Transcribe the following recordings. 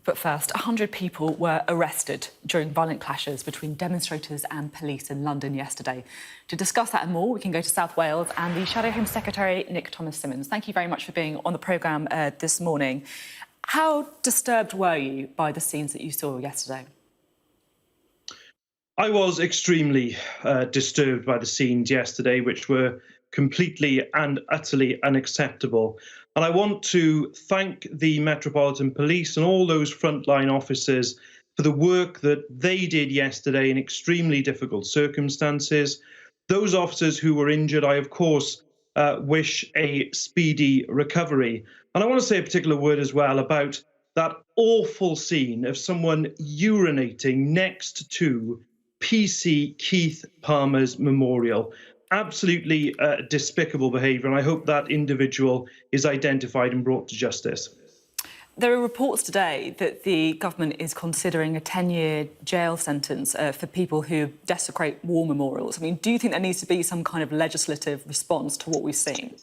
But first, 100 people were arrested during violent clashes between demonstrators and police in London yesterday. To discuss that and more, we can go to South Wales and the Shadow Home Secretary, Nick Thomas-Symonds. Thank you very much for being on the programme this morning. How disturbed were you by the scenes that you saw yesterday? I was extremely disturbed by the scenes yesterday, which were completely and utterly unacceptable. And I want to thank the Metropolitan Police and all those frontline officers for the work that they did yesterday in extremely difficult circumstances. Those officers who were injured, I, of course, wish a speedy recovery. And I want to say a particular word as well about that awful scene of someone urinating next to PC Keith Palmer's memorial. Absolutely despicable behaviour, and I hope that individual is identified and brought to justice. There are reports today that the government is considering a 10-year jail sentence for people who desecrate war memorials. I mean, do you think there needs to be some kind of legislative response to what we've seen?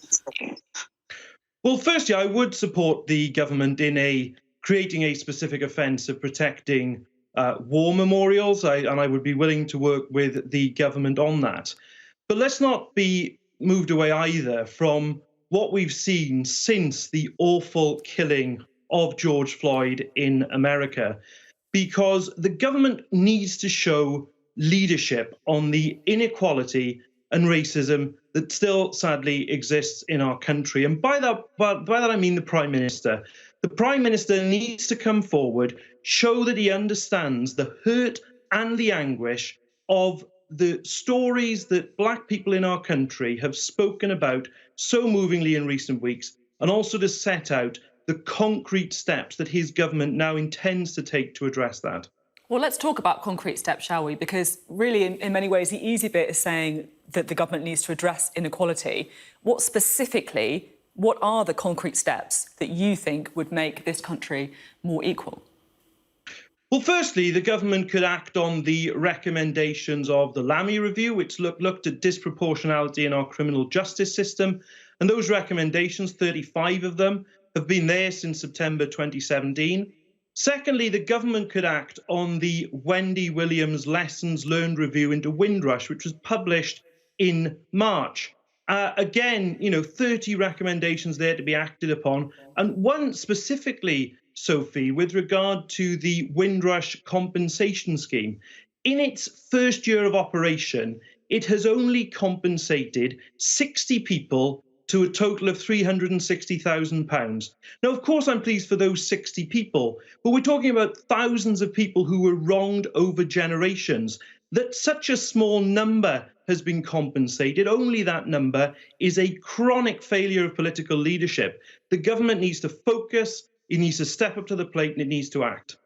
Well, firstly, I would support the government in creating a specific offence of protecting war memorials, and I would be willing to work with the government on that. But let's not be moved away either from what we've seen since the awful killing of George Floyd in America, because the government needs to show leadership on the inequality and racism that still sadly exists in our country. And by that I mean the Prime Minister. The Prime Minister needs to come forward, show that he understands the hurt and the anguish of the stories that Black people in our country have spoken about so movingly in recent weeks, and also to set out the concrete steps that his government now intends to take to address that. Well, let's talk about concrete steps, shall we? Because really, in many ways, the easy bit is saying that the government needs to address inequality. What are the concrete steps that you think would make this country more equal? Well, firstly, the government could act on the recommendations of the Lamy Review, which looked at disproportionality in our criminal justice system. And those recommendations, 35 of them, have been there since September 2017. Secondly, the government could act on the Wendy Williams Lessons Learned Review into Windrush, which was published in March. Again, 30 recommendations there to be acted upon, and one specifically, Sophie, with regard to the Windrush compensation scheme. In its first year of operation, it has only compensated 60 people to a total of £360,000. Now, of course, I'm pleased for those 60 people, but we're talking about thousands of people who were wronged over generations. That such a small number has been compensated, only that number, is a chronic failure of political leadership. The government needs to focus, it needs to step up to the plate, and it needs to act.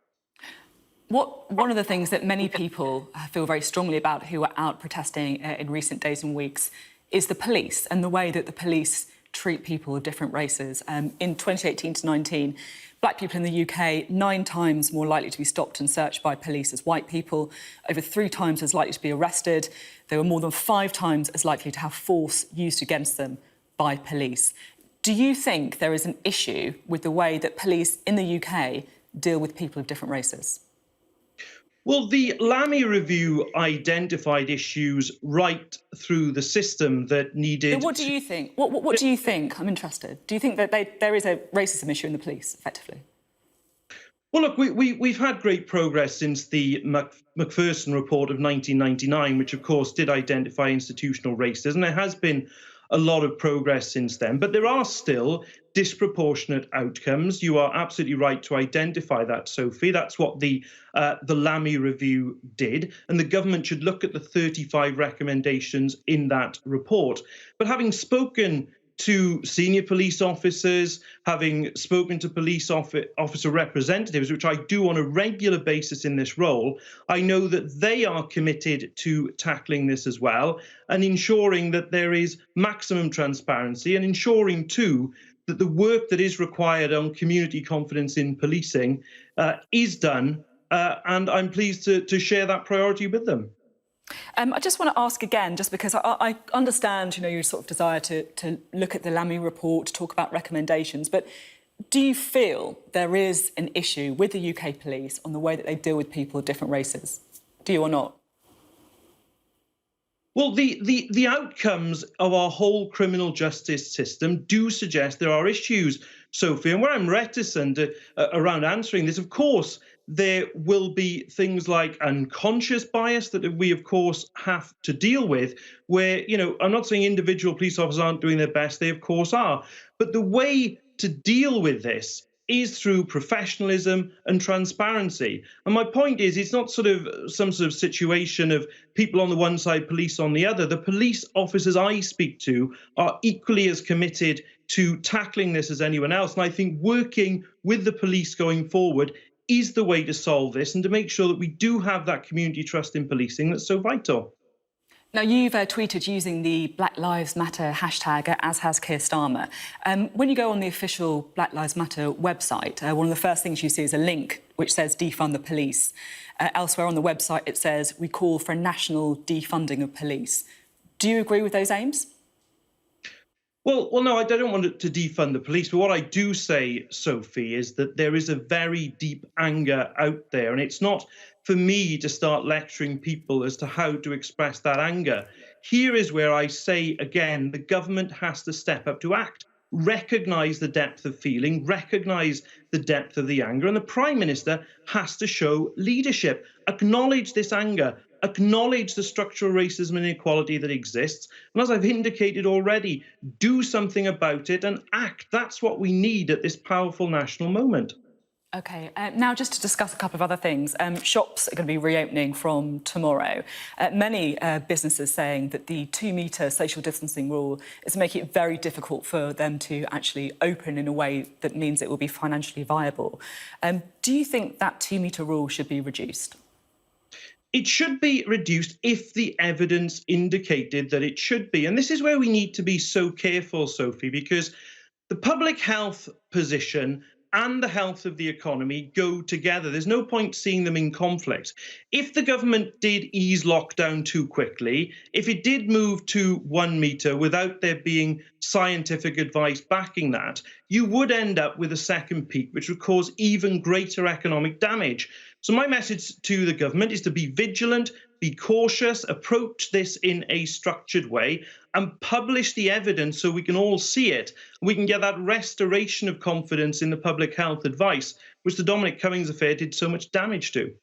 One of the things that many people feel very strongly about who are out protesting in recent days and weeks is the police and the way that the police treat people of different races. In 2018 to 19, Black people in the UK 9 times more likely to be stopped and searched by police as white people, over 3 times as likely to be arrested. They were more than 5 times as likely to have force used against them by police. Do you think there is an issue with the way that police in the UK deal with people of different races? Well, the Lamy Review identified issues right through the system that needed... So what do you think? What do you think? I'm interested. Do you think that there is a racism issue in the police, effectively? Well, look, we've had great progress since the Macpherson report of 1999, which, of course, did identify institutional racism. There has been a lot of progress since then, but there are still disproportionate outcomes. You are absolutely right to identify that, Sophie. That's what the Lamy Review did, and the government should look at the 35 recommendations in that report. But having spoken to senior police officers, having spoken to police officer representatives, which I do on a regular basis in this role, I know that they are committed to tackling this as well and ensuring that there is maximum transparency, and ensuring too that the work that is required on community confidence in policing is done, and I'm pleased to share that priority with them. I just want to ask again, just because I understand, your sort of desire to look at the Lamy report, to talk about recommendations, but Do you feel there is an issue with the UK police on the way that they deal with people of different races? Do you or not? Well, the outcomes of our whole criminal justice system do suggest there are issues, Sophie. And where I'm reticent around answering this, of course, there will be things like unconscious bias that we, of course, have to deal with, where, I'm not saying individual police officers aren't doing their best. They, of course, are. But the way to deal with this is through professionalism and transparency. And my point is, it's not some sort of situation of people on the one side, police on the other. The police officers I speak to are equally as committed to tackling this as anyone else. And I think working with the police going forward is the way to solve this and to make sure that we do have that community trust in policing that's so vital. Now, you've tweeted using the Black Lives Matter hashtag, as has Keir Starmer. When you go on the official Black Lives Matter website, one of the first things you see is a link which says defund the police. Elsewhere on the website, it says we call for a national defunding of police. Do you agree with those aims? Well, no, I don't want to defund the police. But what I do say, Sophie, is that there is a very deep anger out there. And it's not for me to start lecturing people as to how to express that anger. Here is where I say, again, the government has to step up to act, recognise the depth of feeling, recognise the depth of the anger. And the Prime Minister has to show leadership, acknowledge this anger, acknowledge the structural racism and inequality that exists. And as I've indicated already, do something about it and act. That's what we need at this powerful national moment. OK, now just to discuss a couple of other things. Shops are going to be reopening from tomorrow. Many businesses saying that the 2-metre social distancing rule is making it very difficult for them to actually open in a way that means it will be financially viable. Do you think that 2-metre rule should be reduced? It should be reduced if the evidence indicated that it should be. And this is where we need to be so careful, Sophie, because the public health position and the health of the economy go together. There's no point seeing them in conflict. If the government did ease lockdown too quickly, if it did move to 1 metre without there being scientific advice backing that, you would end up with a second peak, which would cause even greater economic damage. So my message to the government is to be vigilant, be cautious, approach this in a structured way and publish the evidence so we can all see it. We can get that restoration of confidence in the public health advice, which the Dominic Cummings affair did so much damage to.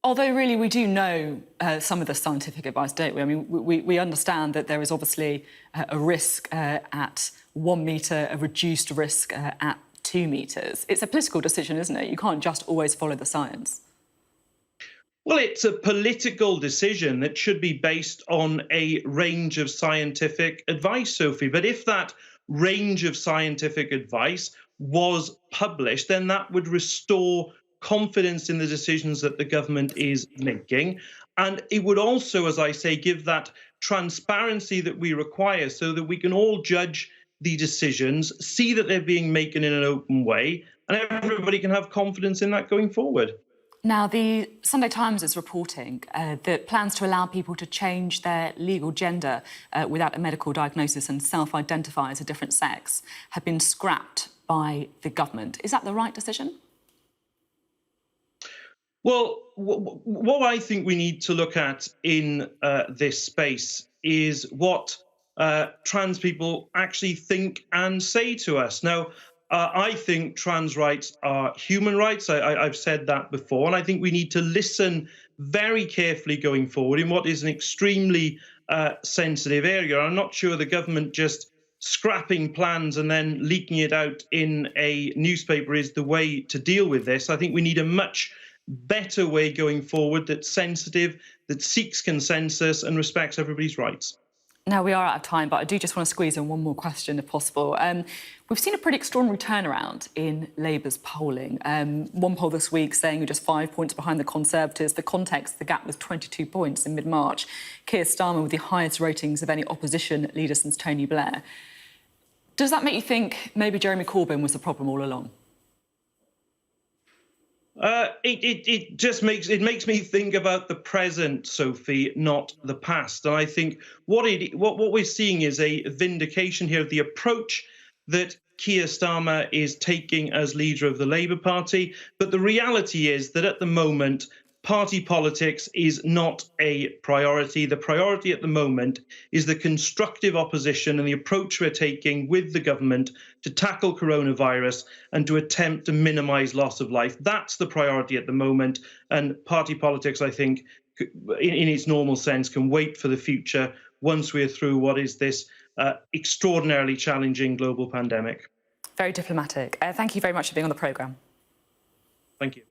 Although really we do know some of the scientific advice, don't we? I mean, we understand that there is obviously a risk at 1 metre, a reduced risk at 2 metres. It's a political decision, isn't it? You can't just always follow the science. Well, it's a political decision that should be based on a range of scientific advice, Sophie. But if that range of scientific advice was published, then that would restore confidence in the decisions that the government is making. And it would also, as I say, give that transparency that we require so that we can all judge the decisions, see that they're being made in an open way, and everybody can have confidence in that going forward. Now, the Sunday Times is reporting that plans to allow people to change their legal gender without a medical diagnosis and self-identify as a different sex have been scrapped by the government. Is that the right decision? Well, what I think we need to look at in this space is what trans people actually think and say to us. Now, I think trans rights are human rights. I've said that before. And I think we need to listen very carefully going forward in what is an extremely sensitive area. I'm not sure the government just scrapping plans and then leaking it out in a newspaper is the way to deal with this. I think we need a much better way going forward that's sensitive, that seeks consensus and respects everybody's rights. Now, we are out of time, but I do just want to squeeze in one more question, if possible. We've seen a pretty extraordinary turnaround in Labour's polling. One poll this week saying you're just 5 points behind the Conservatives. For context, the gap was 22 points in mid-March. Keir Starmer with the highest ratings of any opposition leader since Tony Blair. Does that make you think maybe Jeremy Corbyn was the problem all along? It just makes me think about the present, Sophie, not the past. And I think what we're seeing is a vindication here of the approach that Keir Starmer is taking as leader of the Labour Party. But the reality is that at the moment, party politics is not a priority. The priority at the moment is the constructive opposition and the approach we're taking with the government to tackle coronavirus and to attempt to minimise loss of life. That's the priority at the moment. And party politics, I think, in its normal sense, can wait for the future once we're through what is this extraordinarily challenging global pandemic. Very diplomatic. Thank you very much for being on the programme. Thank you.